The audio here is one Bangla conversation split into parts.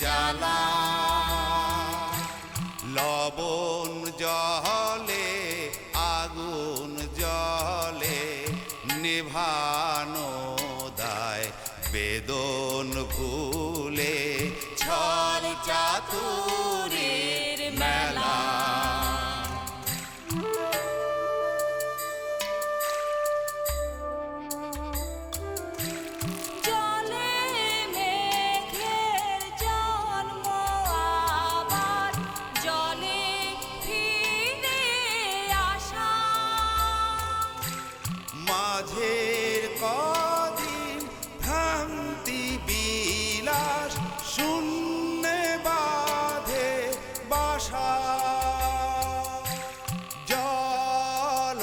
জ্বালা লবণ জলে আগুন জলে নেভানো দায় বেদন ভুলে ছল চাতুরীর মেলা মাঝের কদিন ভ্রান্তি বিলাস শূন্যে বাঁধে বাসা জল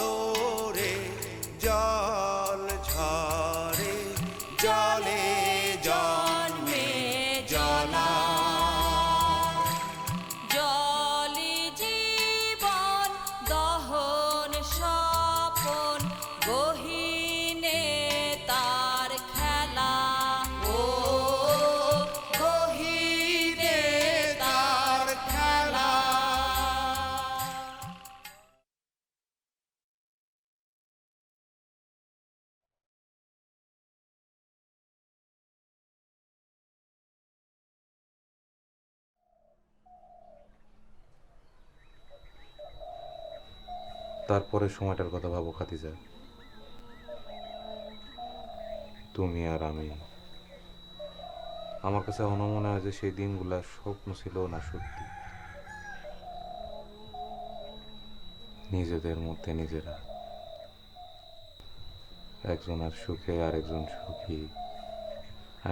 রে জল ঝরে জলে জন্মে জলা জলি জীবন দহন স্বপন গহীনে তার খেলা ও গহীনে তার খেলা তারপরে সময়টার কথা ভাবো খাদিজা, তুমি আর আমি। আমার কাছে এখনো মনে হয় যে সেই দিনগুলা স্বপ্ন ছিল না সত্যি। নিজেদের মধ্যে নিজেরা, একজন আর সুখে আর একজন সুখী,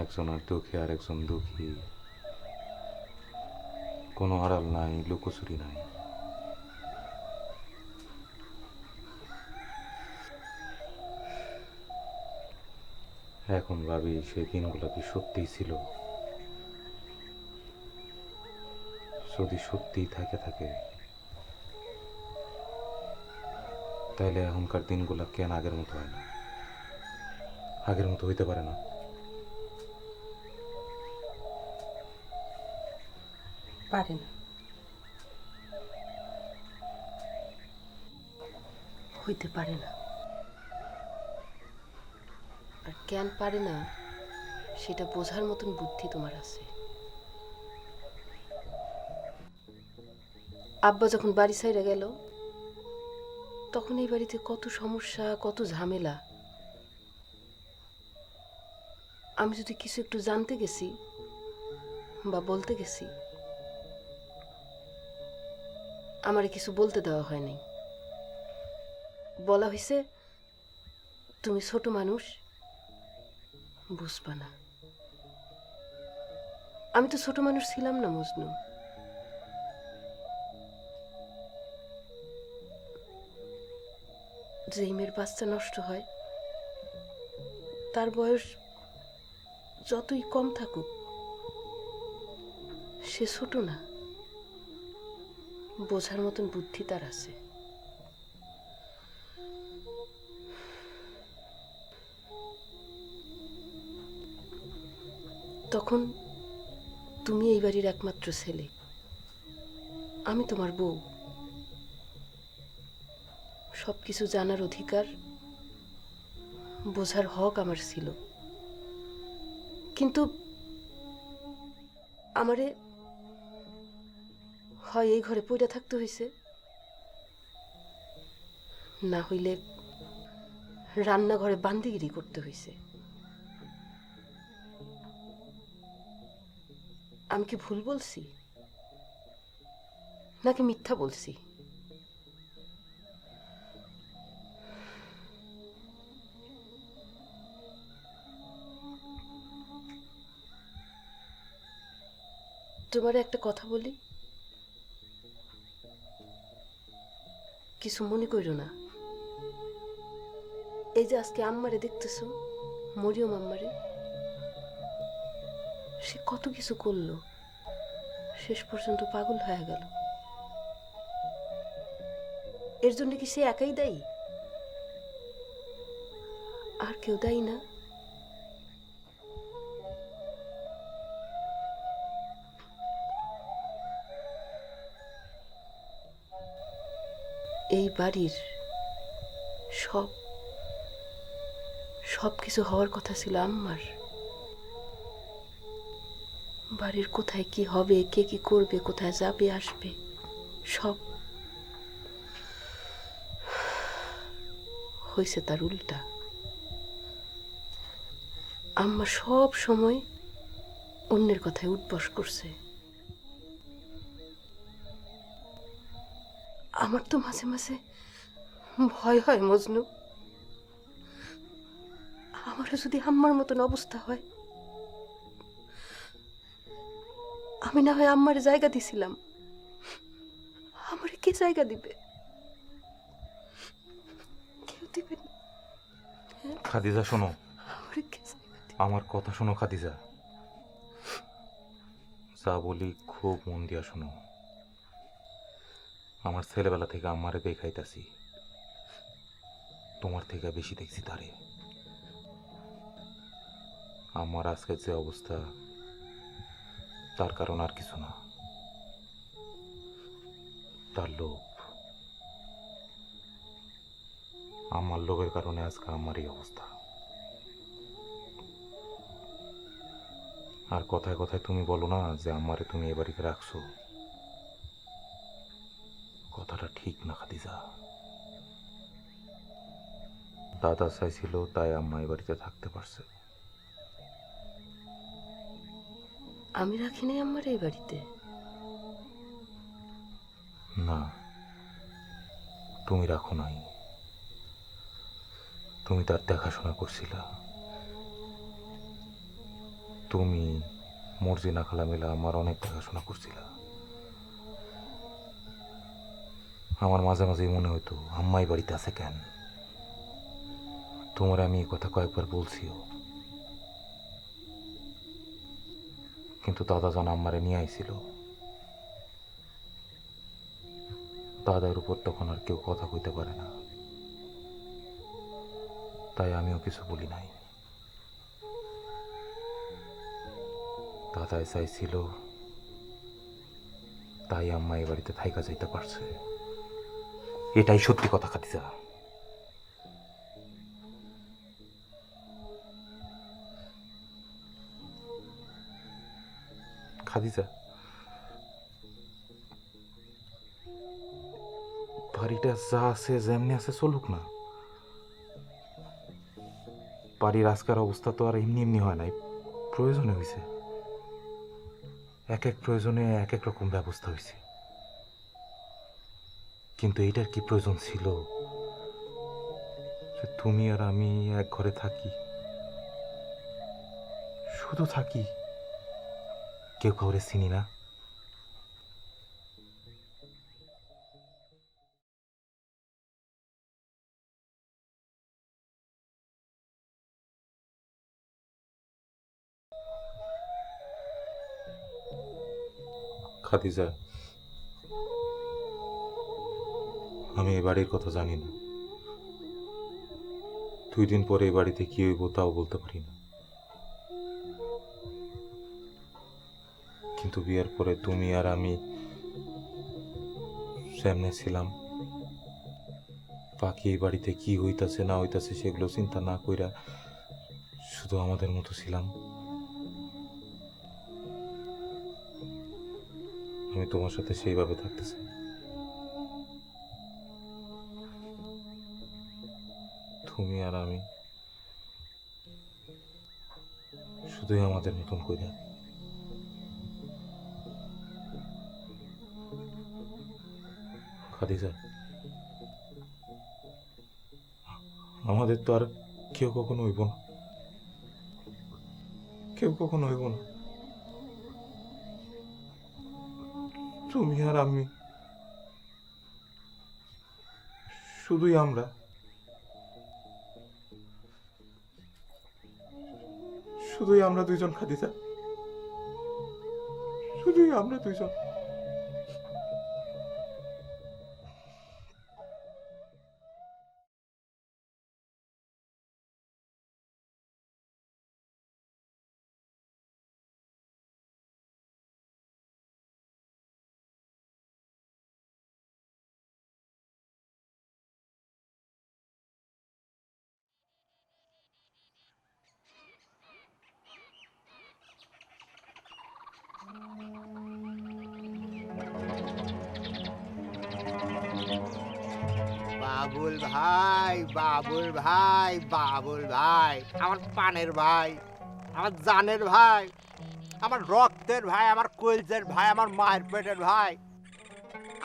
একজন আর দুঃখে আর একজন দুঃখী, কোনো আড়াল নাই, লুকোচুরি নাই। এখন ভাবি সেই দিনগুলো কি সত্যিই ছিল? যদি সত্যিই থাকে তাইলে এখনকার দিনগুলো কেন আগের মতো হয় না? আগের মতো হইতে পারে না? পারে না, হইতে পারে না। আর কেন পারে না সেটা বোঝার মতন বুদ্ধি তোমার আছে। আব্বা যখন বাড়ি ছাইড়া গেল তখন এই বাড়িতে কত সমস্যা, কত ঝামেলা। আমি যদি কিছু একটু জানতে গেছি বা বলতে গেছি, আমারে কিছু বলতে দেওয়া হয় নাই। বলা হয়েছে তুমি ছোট মানুষ, বুঝবা না। আমি তো ছোট মানুষ ছিলাম না মজনু। যেই মেয়ের বাচ্চা নষ্ট হয় তার বয়স যতই কম থাকুক সে ছোট না, বোঝার মতন বুদ্ধি তার আছে। তখন তুমি এই বাড়ির একমাত্র ছেলে, আমি তোমার বউ। সবকিছু জানার অধিকার, বোঝার হক আমার ছিল। কিন্তু আমারে হয় এই ঘরে পইড়া থাকতে হয়েছে, না হইলে রান্নাঘরে বান্দিগিরি করতে হয়েছে। আমি কি ভুল বলছি নাকি মিথ্যা বলছি? তোমার একটা কথা বলি, কিছু মনে করো না। এই যে আজকে আম্মারে দেখতেছো, মরিয়ম আম্মারে, সে কত কিছু করলো, শেষ পর্যন্ত পাগল হয়ে গেল। এর জন্য কি সে একাই দায়ী? আর কেউ দায়ী না? এই বাড়ির সব সব কিছু হওয়ার কথা ছিল আম্মার। বাড়ির কোথায় কি হবে, কে কি করবে, কোথায় যাবে আসবে, সব হয়েছে তার উল্টা। আম্মা সব সময় অন্যের কথায় উঠবস করছে। আমার তো মাঝে মাঝে ভয় হয় মজনু, আমারও যদি আম্মার মতন অবস্থা হয়। আমি না হয় আম্মার জায়গা দিছিলাম, আমারে কে জায়গা দিবে? কেউ দিবে না। খাদিজা শোনো, আমারে কে জায়গা দিবে? আমার কথা শোনো খাদিজা। যা বলি খুব মন দিয়া শোনো। আমার ছেলেবেলা থেকে আম্মারে দেখাইতাছি, তোমার থেকে বেশি দেখছি তারে। আমার আজকের যে অবস্থা তার কারণ আর কিছু না, তার লোভ। আমার লোভের কারণে আজকে আমার এই অবস্থা। আর কথায় কথায় তুমি বলো না যে আমারে তুমি এ বাড়িতে রাখছো, কথাটা ঠিক না খাদিজা। দাদা চাইছিল তাই আম্মা এ বাড়িতে থাকতে পারছে। আমি রাখি নাই আম্মার এই বাড়িতে। না, তুমি রাখো নাই, তুমি তার দেখাশোনা করছিলা। তুমি মর্জিনা খালা মিলা আমার অনেক দেখাশোনা করছিলা। আমার মাঝে মাঝেই মনে হইতো আম্মাই বাড়িতে আছে কেন। তোমার আমি এই কথা কয়েকবার বলছিও, কিন্তু দাদা জান আম্মারে নিয়ে আইছিল। দাদার উপর তখন আর কেউ কথা কইতে পারে না, তাই আমিও কিছু বলি নাই। দাদাই চাইছিল তাই আম্মা এই বাড়িতে থাইকা যাইতে পারছে। এটাই সত্যি কথা খাদিজা। খাদিজা, বাড়িটা যা আছে যেমনি আছে চলুক না। বাড়ির আজকের অবস্থা তো আর এমনি এমনি হয় নাই, প্রয়োজনে হয়েছে। এক এক প্রয়োজনে এক এক রকম ব্যবস্থা হয়েছে। কিন্তু এইটার কি প্রয়োজন ছিল যে তুমি আর আমি এক ঘরে থাকি, শুধু থাকি, কেউ কাউরে চিনি না। খাদিজা, আমি এই বাড়ির কথা জানি না। 2 দিন পরে এই বাড়িতে কি হইব তাও বলতে পারি না। কিন্তু বিয়ের পরে তুমি আর আমি সামনে ছিলাম, বাকি এই বাড়িতে কি হইতাছে না হইতাছে সেগুলো চিন্তা না কইরা শুধু আমাদের মতো ছিলাম। আমি তোমার সাথে সেইভাবে থাকতে চাই। তুমি আর আমি শুধুই আমাদের মতন কইরা। খাদিজা, আমাদের তো আর কেউ কখনো হইব না, কেউ কখনো হইব না। তুমি আর আমি, শুধুই আমরা, শুধুই আমরা দুইজন। খাদিজা, শুধুই আমরা দুইজন। বাবুল ভাই, বাবুল ভাই, বাবুল ভাই, আমার পানের ভাই, আমার জানের ভাই, আমার রক্তের ভাই, আমার কলজের ভাই, আমার মায়ের পেটের ভাই।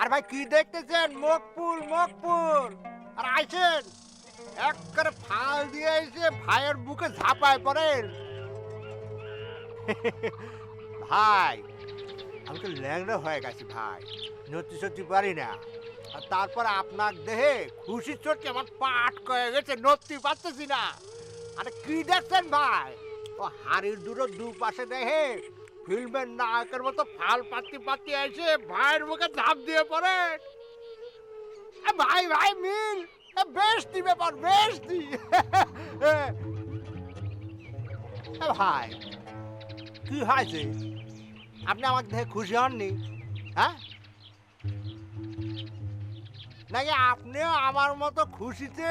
আর ভাই কি দেখতেছেন? মকবুল, মকবুল। আর আইছেন এক করে ফাল দিয়ে এসে ভাইয়ের বুকে ঝাঁপায় পড়েন। ভাই আমি তো ল্যাংড়া হয়ে গেছি ভাই, নড়তে সত্যি পারি না। আর তারপর আপনার দেহে খুশি চড়ছে, আমার পা আটকে গেছে, নড়তে পারতেছি না। আরে কি দেখছেন ভাই? ও হাড়ির দুপাশে দেহে ফিল্মের নায়কের মতো ফাল পাতি পাতি এসে ভাইয়ের মুখে ঝাঁপ দিয়ে পড়ে। ভাই ভাই মিল বেশটি ব্যাপার, বেশটি। ভাই কি হয়েছে? আপনি আমাকে দেখে খুশি হননি? হ্যাঁ, নাকি আপনিও আমার মতো খুশিতে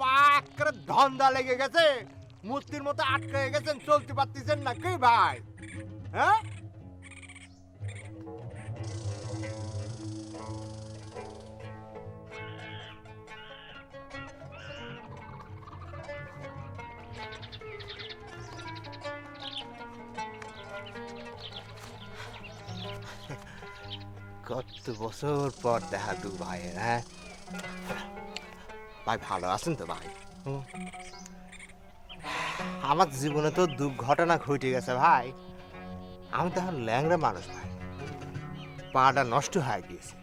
পাক করে ধন্দা লেগে গেছে, মূর্তির মতো আটকে গেছেন, চলতে পারতেছেন না কি ভাই? হ্যাঁ, কত বছর পর দেখা দু ভাইয়ের। হ্যাঁ ভাই, ভালো আছেন তো ভাই? আমার জীবনে তো দুর্ঘটনা ঘটে গেছে ভাই। আমি তো এখন ল্যাংড়া মানুষ ভাই, পাটা নষ্ট হয়ে গিয়েছে।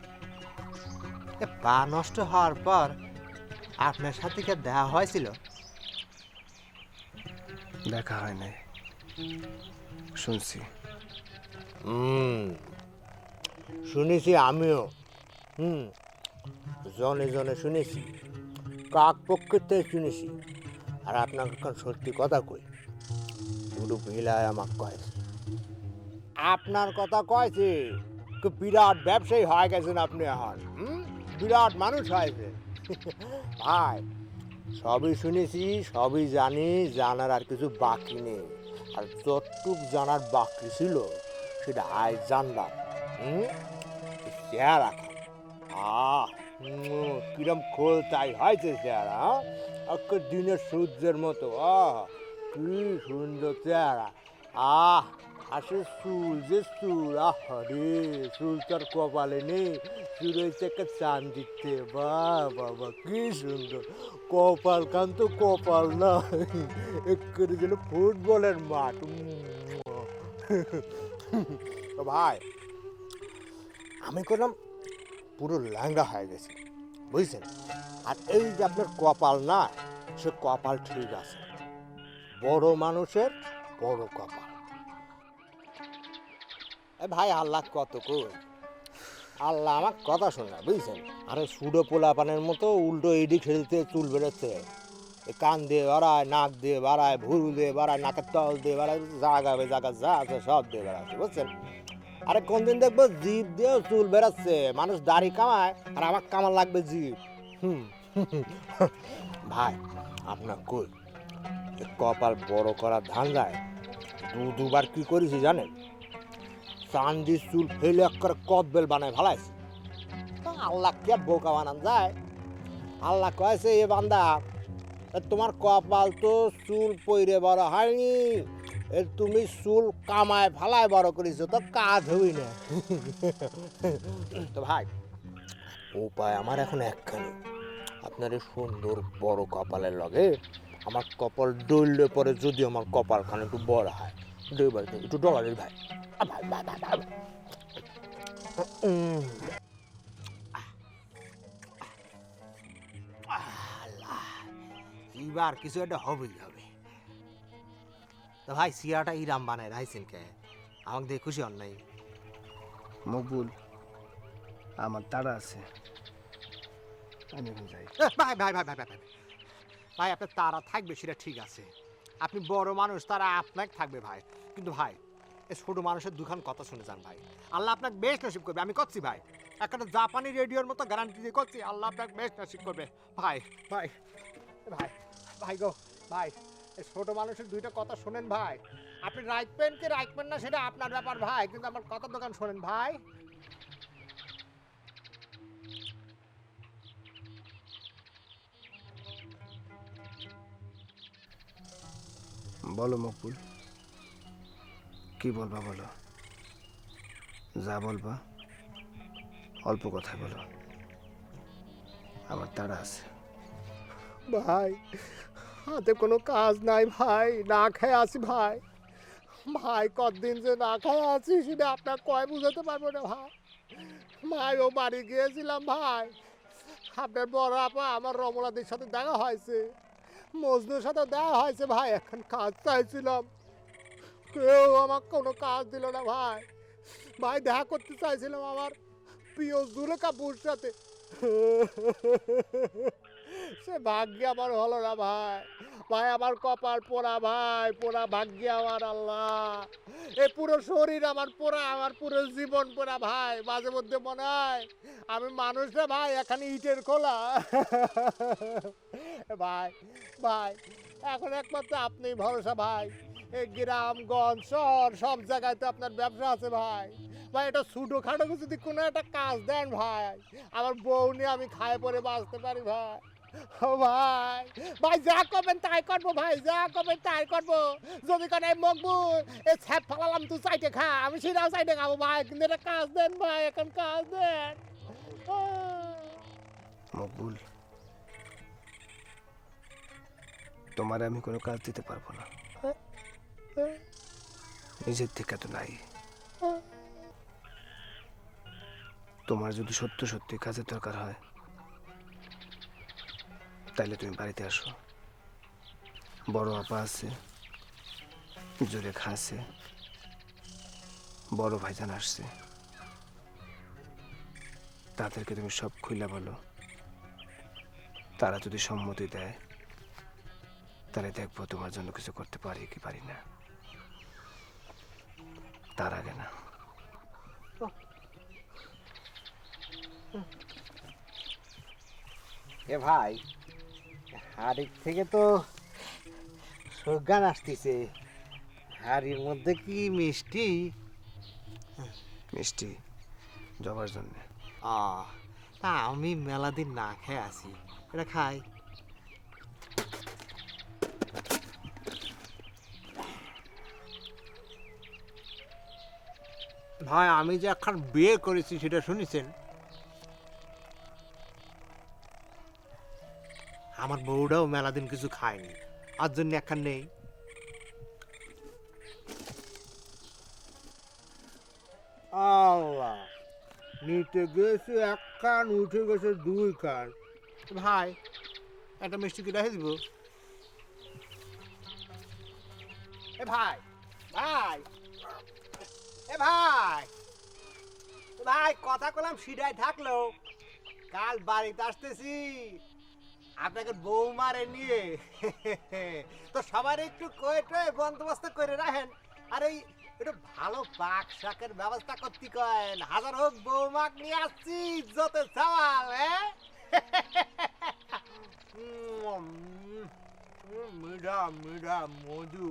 পা নষ্ট হওয়ার পর আপনার সাথে কি দেখা হয়েছিল? দেখা হয় নাই, শুনছি। শুনেছি আমিও, জনে জনে শুনেছি, কাক পক্ষের থেকে শুনেছি। আর আপনাকে এখন সত্যি কথা কই, দুটো ভিলায় আমাকে কয়েছে, আপনার কথা কয়েছে, বিরাট ব্যবসায়ী হয়ে গেছেন আপনি এখন, বিরাট মানুষ হয়েছে। ভাই সবই শুনেছি, সবই জানি, জানার আর কিছু বাকি নেই। আর যতটুক জানার বাকি ছিল সেটা আজ জানলাম। চেহারা কিরম খোল তাই হয়েছে চেহারা, দিনের সূর্যের মতো। কি সুন্দর চেহারা। আসে চুল, যে চুল, রে চুল তার কপালে নেই, চুল হয়েছে একটা চান দিচ্ছে। বাবা কি সুন্দর কপাল, কান তো কপাল না, একটু যেন ফুটবলের মাঠ। ভাই আমি করলাম পুরো ল্যাংড়া হয়ে গেছি, বুঝছেন? আর এই যে আপনার কপাল না, সে কপাল ঠিক আছে, বড় মানুষের বড় কপাল। ভাই আল্লাহ কত কই, আল্লাহ আমার কথা শোনে, বুঝছেন? আরে সুডো পোলাপানের মতো উল্টো এদিক সেদিকে চুল বেরোচ্ছে, কান দিয়ে বাড়ায়, নাক দিয়ে বাড়ায়, ভুরু দিয়ে বাড়ায়, নাকের তল দিয়ে বাড়ায়, জাগা যা আছে সব দিয়ে বেড়াচ্ছে, বুঝছেন? আরে কোনদিন দেখবো জিভ দিয়েও চুল বেড়াচ্ছে, মানুষ দাড়ি কামায় আর আমার কামার লাগবে জিভ। ভাই আপনার কই কপাল বড় করার ধান যায়, দুবার কি করেছি জানেন? চান্দির চুল ফেলে এক করে কদবেল বানায় ভালাইছি। আল্লাহ কে বোকা বানান যায়? আল্লাহ কয়েছে, এ বান্দা তোমার কপাল তো চুল পইরে বড় হয়নি, তুমি চুল কামায় ফালায় বড় করেছো, তো কাজ হই না। তো ভাই উপায় আমার এখন একখানি, আপনার এই সুন্দর বড় কপালের লগে আমার কপাল ডললে পরে যদি আমার কপাল খান একটু বড় হয়, একটু ডলারের ভাই। ভাই ভাই ভাই ভাই এবার কিছু একটা হবেই হবে। তো ভাই সিয়াটা ইরাম বানায় রাইছেন কে? আমাকে দেখে খুশি হন নাই? মকবুল, আমার তাড়া আছে, আমি এখন যাই। ভাই ভাই ভাই ভাই ভাই ভাই আপনার তারা থাকবে সেটা ঠিক আছে, আপনি বড় মানুষ, তারা আপনাকে থাকবে ভাই, কিন্তু ভাই এই ছোট মানুষের দুখান কথা শুনে যান ভাই, আল্লাহ আপনাকে বেশ নসিব করবে। আমি করছি ভাই, একটা জাপানি রেডিওর মতো গ্যারান্টি দিয়ে করছি, আল্লাহ আপনাকে বেশ নসিব করবে। ভাই ভাই ভাই ভাই গো ভাই, এই ছোট মানুষের দুইটা কথা শোনেন ভাই, আপনি রাখবেন কি রাখবেন না সেটা আপনার ব্যাপার ভাই, কিন্তু আমার কথার দোকান শোনেন ভাই। বলো মকবুল, কি বলবা বলো, যা বলবা অল্প কথায় বলো, আমার তাড়া আছে। ভাই হাতে কোনো কাজ নাই ভাই, না খেয়ে আছি ভাই। ভাই কতদিন যে না খেয়ে আছি সেটা আপনার কয় বুঝাতে পারবো না ভাই। ভাই ও বাড়ি গিয়েছিলাম ভাই, আপনার বড় আপা আমার রমলাদির সাথে দেখা হয়েছে, মজনুর সাথে দেখা হয়েছে ভাই। এখন কাজ চাইছিলাম, কেউ আমার কোনো কাজ দিল না ভাই। ভাই দেখা করতে চাইছিলাম আমার প্রিয় জুলেখাপুর সাথে, সে ভাগ্য আমার হলো না ভাই। ভাই আমার কপাল পোড়া ভাই, পোড়া ভাগ্য আমার। আল্লাহ, এ পুরো শরীর আমার পোড়া, আমার পুরো জীবন পোড়া ভাই। মাঝে মধ্যে মনে হয় আমি মানুষ না ভাই, এখানে ইটের খোলা। ভাই ভাই এখন একমাত্র আপনিই ভরসা ভাই। এই গ্রামগঞ্জ শহর সব জায়গায় তো আপনার ব্যবসা আছে ভাই। ভাই এটা ছোটো খাটো যদি কোনো একটা কাজ দেন ভাই, আমার বউ নিয়ে আমি খায় পরে বাঁচতে পারি ভাই। ও ভাই, ভাই যা করবেন তাই করবো ভাই, যা করবেন তাই করবো। যদি কোনো মকবুল এই ছ্যাপ ফালালাম তুই চাইটে খা, আমি সেটাও চাইটে খাবো ভাই, কিন্তু একটা কাজ দেন ভাই, এখন কাজ দেন। মকবুল, তোমার আমি কোনো কাজ দিতে পারবো না, নিজের থেকে তো নাই। তোমার যদি সত্য সত্যি কাজের দরকার হয় তাহলে তুমি বাড়িতে আসো, বড় আপা আছে, জুলেখা আছে, বড় ভাইজান আসছে, তাদেরকে তুমি সব খুলে বলো। তারা যদি সম্মতি দেয় তাহলে দেখবো তোমার জন্য কিছু করতে পারি কি পারি না, তার আগে না। এ ভাই, হাড়ির থেকে তো সুগান আসতেছে, হাড়ির মধ্যে কি মিষ্টি? মিষ্টি জবার জন্য। তা আমি মেলা দিন না খেয়ে আছি, এটা খাই। ভাই আমি যে এখন বিয়ে করেছি সেটা শুনেছেন? আমার বউটাও মেলা দিন কিছু খায়নি, আর জন্য এখন নেই। আল্লাহ, নিতে গেছে এক কান, উঠে গেছে দুই কান। ভাই একটা মিষ্টি কি রেখে দিব? এ ভাই, ভাই, এ ভাই, ভাই কথা কলাম সিডাই থাকলো, কাল বাড়িতে আসতেছি আপনাকে বৌমারে নিয়ে, তো সবার একটু কয়ে টয়ে বন্দোবস্ত করে রাখেন। আর এই একটু ভালো পাক শাকের ব্যবস্থা করতে কয়েন, হাজার হোক বৌমাক নিয়ে আসছি যতে চাওয়াল। হ্যাঁ মিঠা মিঠা মধু,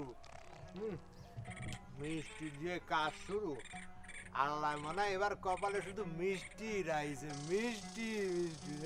মিষ্টি দিয়ে কাজ শুরু। আল্লাহ মনে হয় এবার কপালে শুধু মিষ্টি রাইছে, মিষ্টি মিষ্টি।